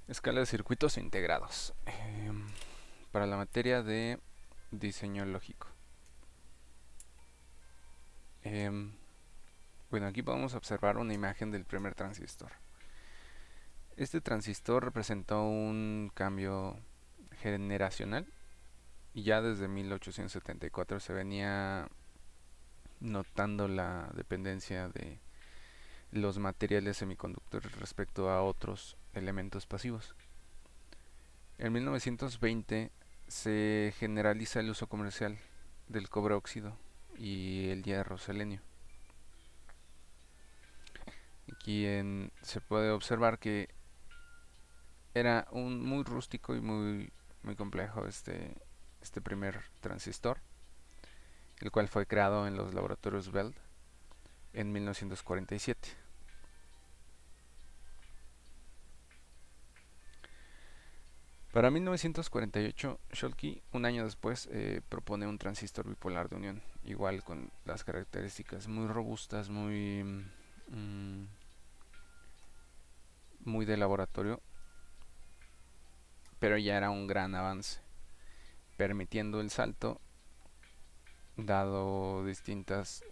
Escala de circuitos integrados. Para la materia de diseño lógico. Em, bueno, aquí podemos observar una imagen del primer transistor. Este transistor representó un cambio generacional y ya desde 1874 se venía notando la dependencia de los materiales semiconductores respecto a otros elementos pasivos. En 1920 se generaliza el uso comercial del cobre óxido y el hierro selenio. Aquí se puede observar que era un muy rústico y muy complejo este primer transistor, el cual fue creado en los laboratorios Bell en 1947. Para 1948, Schottky, un año después, propone un transistor bipolar de unión, igual con las características muy robustas, muy de laboratorio, pero ya era un gran avance, permitiendo el salto, dado distintas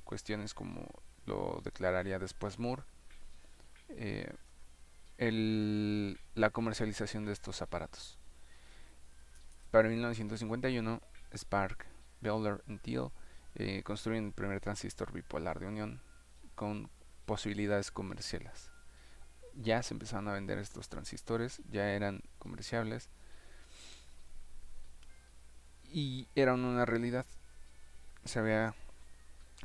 cuestiones como lo declararía después Moore, eh, la comercialización de estos aparatos. Para 1951, Spark, Beller y Thiel construyen el primer transistor bipolar de unión con posibilidades comerciales. Ya se empezaron a vender estos transistores, ya eran comerciables y eran una realidad. Se había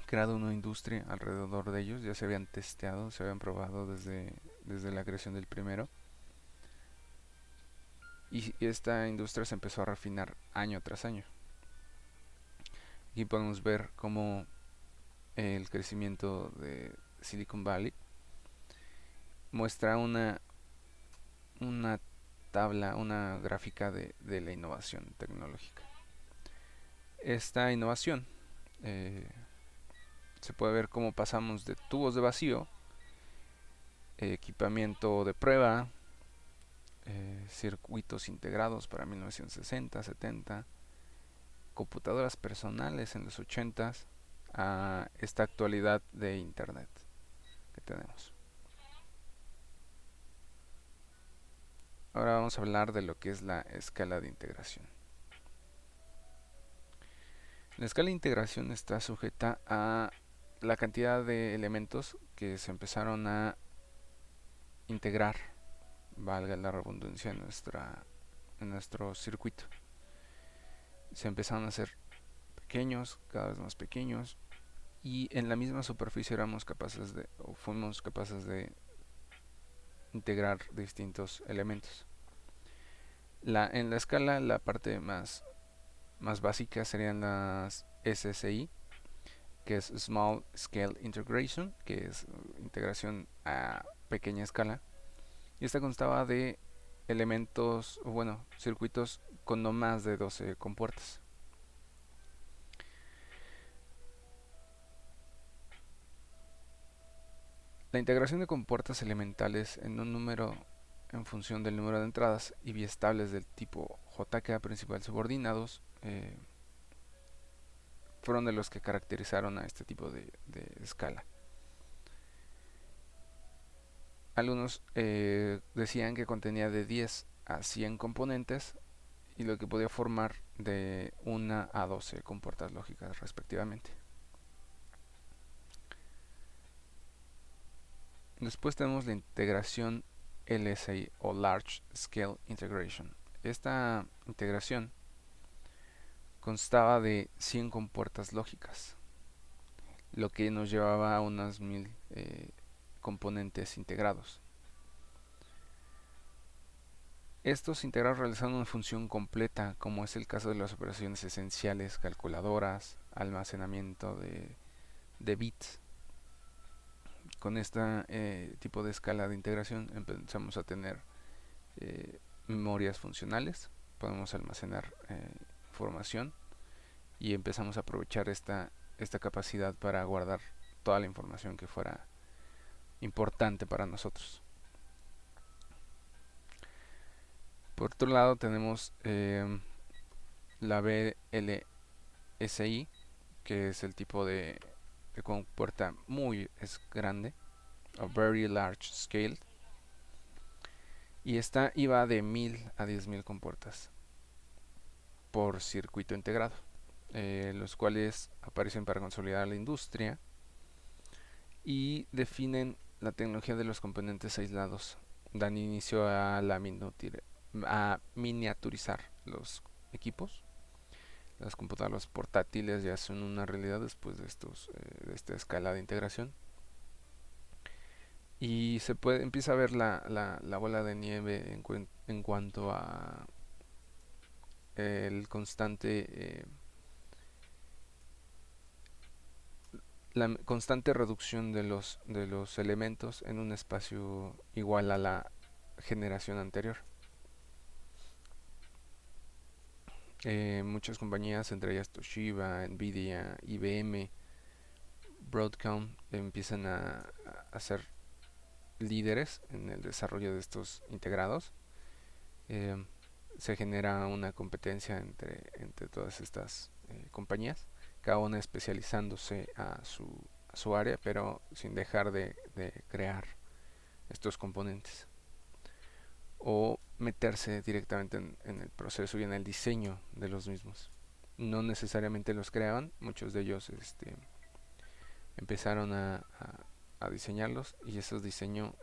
creado una industria alrededor de ellos, ya se habían testeado, se habían probado desde la creación del primero. Y esta industria se empezó a refinar año tras año. Aquí podemos ver cómo el crecimiento de Silicon Valley muestra una tabla, una gráfica de la innovación tecnológica. Esta innovación se puede ver cómo pasamos de tubos de vacío, equipamiento de prueba, circuitos integrados para 1960-70, computadoras personales en los 80s, a esta actualidad de Internet que tenemos. Ahora vamos a hablar de lo que es la escala de integración. La escala de integración está sujeta a la cantidad de elementos que se empezaron a integrar, valga la redundancia, en nuestro circuito. Se empezaron a hacer pequeños, cada vez más pequeños, y en la misma superficie fuimos capaces de integrar distintos elementos. En la escala, la parte más básica serían las SSI, que es Small Scale Integration, que es integración a pequeña escala. Y esta constaba de circuitos con no más de 12 compuertas. La integración de compuertas elementales en un número en función del número de entradas y biestables del tipo JK principal subordinados fueron de los que caracterizaron a este tipo de escala. Algunos decían que contenía de 10 a 100 componentes y lo que podía formar de 1 a 12 compuertas lógicas respectivamente. Después tenemos la integración LSI o Large Scale Integration. Esta integración constaba de 100 compuertas lógicas, lo que nos llevaba a unas 1000 componentes integrados. Estos integrados realizaron una función completa, como es el caso de las operaciones esenciales, calculadoras, almacenamiento de bits. Con este tipo de escala de integración empezamos a tener memorias funcionales, podemos almacenar información y empezamos a aprovechar esta capacidad para guardar toda la información que fuera importante para nosotros. Por otro lado tenemos la VLSI, que es el tipo de compuerta muy es grande, a very large scale, y esta iba de 1000 a 10.000 compuertas por circuito integrado, los cuales aparecen para consolidar la industria y definen la tecnología de los componentes aislados. Dan inicio a miniaturizar los equipos. Las computadoras portátiles ya son una realidad después de esta escala de integración. Y empieza a ver la bola de nieve en cuanto a el constante la constante reducción de los elementos en un espacio igual a la generación anterior. Muchas compañías, entre ellas Toshiba, Nvidia, IBM, Broadcom, empiezan a ser líderes en el desarrollo de estos integrados. Eh, Se genera una competencia entre todas estas compañías, cada una especializándose a su área, pero sin dejar de crear estos componentes o meterse directamente en el proceso y en el diseño de los mismos. No necesariamente los creaban, muchos de ellos empezaron a diseñarlos, y esos diseños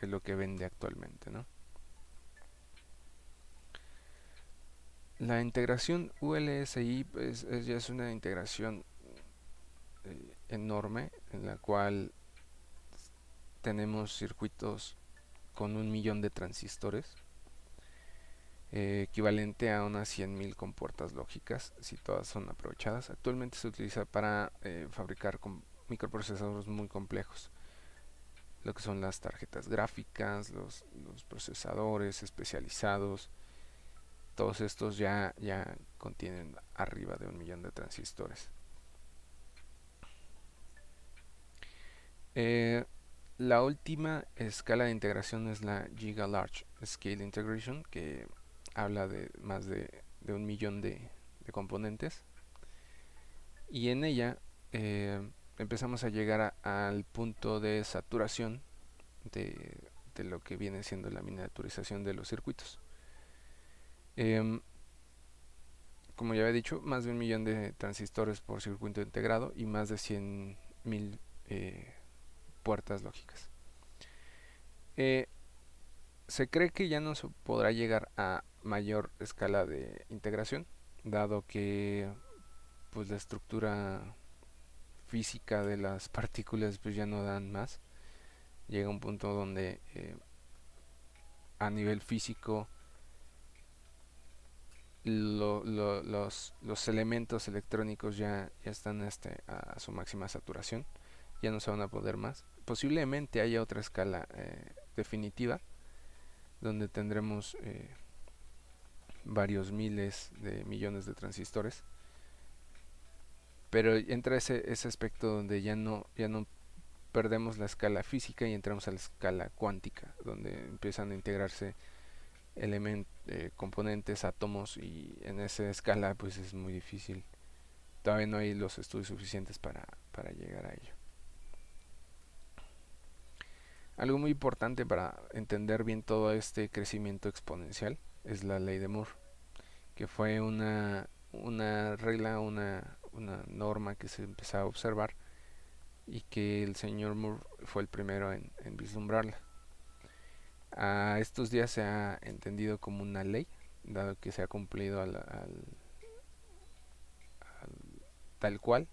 es lo que vende actualmente, ¿no? La integración ULSI pues, ya es una integración enorme, en la cual tenemos circuitos con 1 millón de transistores, equivalente a unas 100.000 compuertas lógicas si todas son aprovechadas. Actualmente se utiliza para fabricar microprocesadores muy complejos, lo que son las tarjetas gráficas, los procesadores especializados. Todos estos ya contienen arriba de 1 millón de transistores. Eh, la última escala de integración es la Giga Large Scale Integration, que habla de más de 1 millón de componentes. Y en ella empezamos a llegar al punto de saturación de lo que viene siendo la miniaturización de los circuitos. Em, Como ya había dicho, más de 1 millón de transistores por circuito integrado y más de 100.000 puertas lógicas. Eh, Se cree que ya no se podrá llegar a mayor escala de integración, dado que pues la estructura física de las partículas pues ya no dan más. Llega un punto donde a nivel físico los elementos electrónicos ya están a su máxima saturación, ya no se van a poder más. Posiblemente haya otra escala definitiva donde tendremos varios miles de millones de transistores, pero entra ese aspecto donde ya no perdemos la escala física y entramos a la escala cuántica, donde empiezan a integrarse componentes, átomos, y en esa escala pues es muy difícil. Todavía no hay los estudios suficientes para llegar a ello. Algo muy importante para entender bien todo este crecimiento exponencial es la ley de Moore, que fue una regla, una norma que se empezó a observar y que el señor Moore fue el primero en vislumbrarla. A estos días se ha entendido como una ley, dado que se ha cumplido tal cual,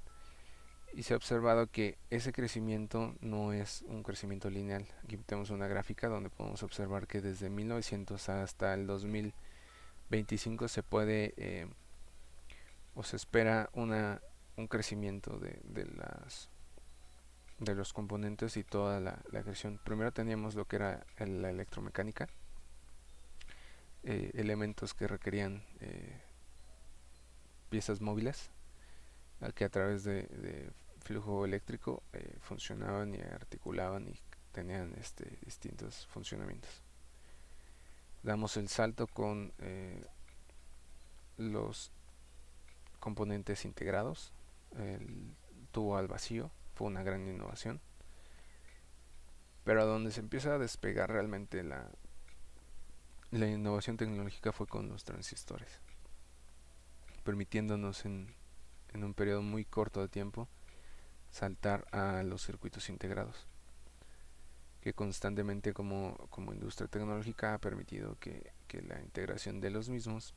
y se ha observado que ese crecimiento no es un crecimiento lineal. Aquí tenemos una gráfica donde podemos observar que desde 1900 hasta el 2025 se puede o se espera un crecimiento de los componentes y toda la creación. Primero teníamos lo que era la electromecánica, elementos que requerían piezas móviles que a través de flujo eléctrico funcionaban y articulaban y tenían distintos funcionamientos. Damos el salto con los componentes integrados, el tubo al vacío, fue una gran innovación, pero a donde se empieza a despegar realmente la innovación tecnológica fue con los transistores, permitiéndonos en un periodo muy corto de tiempo saltar a los circuitos integrados, que constantemente como industria tecnológica ha permitido que la integración de los mismos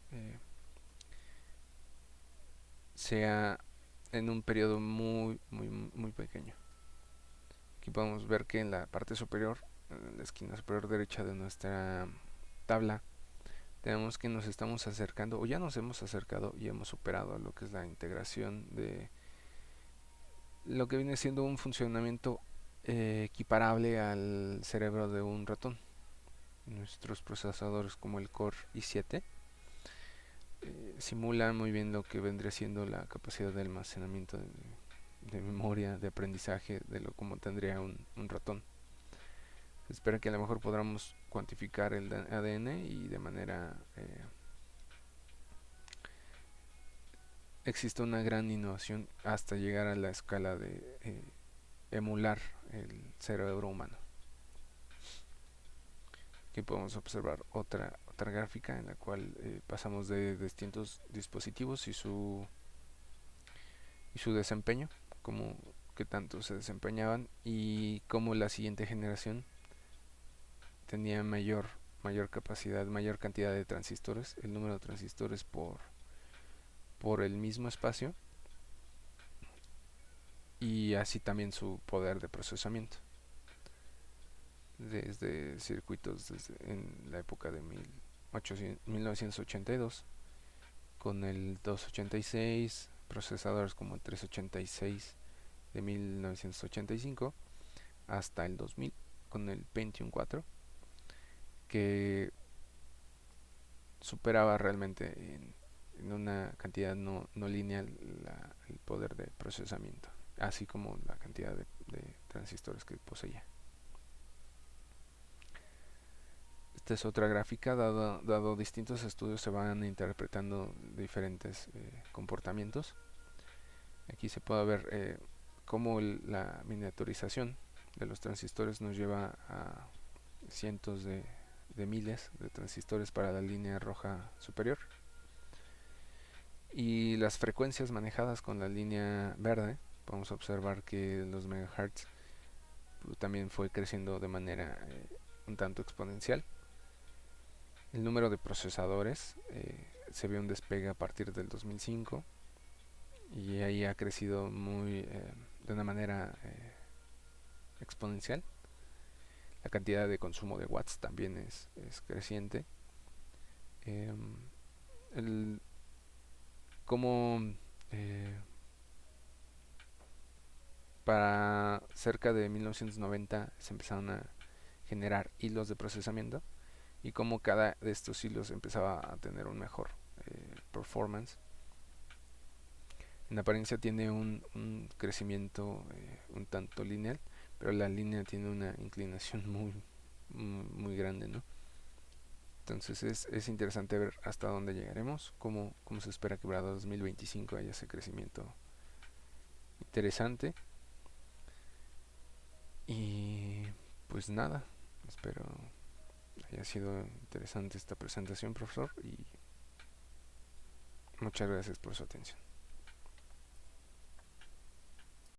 sea en un periodo muy pequeño. Aquí podemos ver que en la parte superior, en la esquina superior derecha de nuestra tabla, tenemos que nos estamos acercando, o ya nos hemos acercado y hemos superado a lo que es la integración de lo que viene siendo un funcionamiento equiparable al cerebro de un ratón. Nuestros procesadores como el Core i7 simulan muy bien lo que vendría siendo la capacidad de almacenamiento de memoria, de aprendizaje, de lo como tendría un ratón. Se espera que a lo mejor podamos cuantificar el ADN y de manera existe una gran innovación hasta llegar a la escala de emular el cerebro humano. Aquí podemos observar otra gráfica en la cual pasamos de distintos dispositivos y su desempeño, como que tanto se desempeñaban y cómo la siguiente generación tenía mayor capacidad, mayor cantidad de transistores, el número de transistores por el mismo espacio, y así también su poder de procesamiento. Desde circuitos en la época de 1982 con el 286, procesadores como el 386 de 1985 hasta el 2000 con el Pentium 4, que superaba realmente en una cantidad no lineal el poder de procesamiento, así como la cantidad de transistores que poseía. Esta es otra gráfica, dado distintos estudios se van interpretando diferentes comportamientos. Aquí se puede ver cómo la miniaturización de los transistores nos lleva a cientos de miles de transistores para la línea roja superior, y las frecuencias manejadas con la línea verde. Podemos observar que los megahertz también fue creciendo de manera un tanto exponencial. El número de procesadores se vio un despegue a partir del 2005 y ahí ha crecido de una manera exponencial. La cantidad de consumo de watts también es creciente. El, como para cerca de 1990 se empezaron a generar hilos de procesamiento y como cada de estos hilos empezaba a tener un mejor performance. En apariencia tiene un crecimiento un tanto lineal, pero la línea tiene una inclinación muy grande, ¿no? Entonces es interesante ver hasta dónde llegaremos, cómo se espera que para 2025 haya ese crecimiento interesante. Y pues nada, espero haya sido interesante esta presentación, profesor, y muchas gracias por su atención.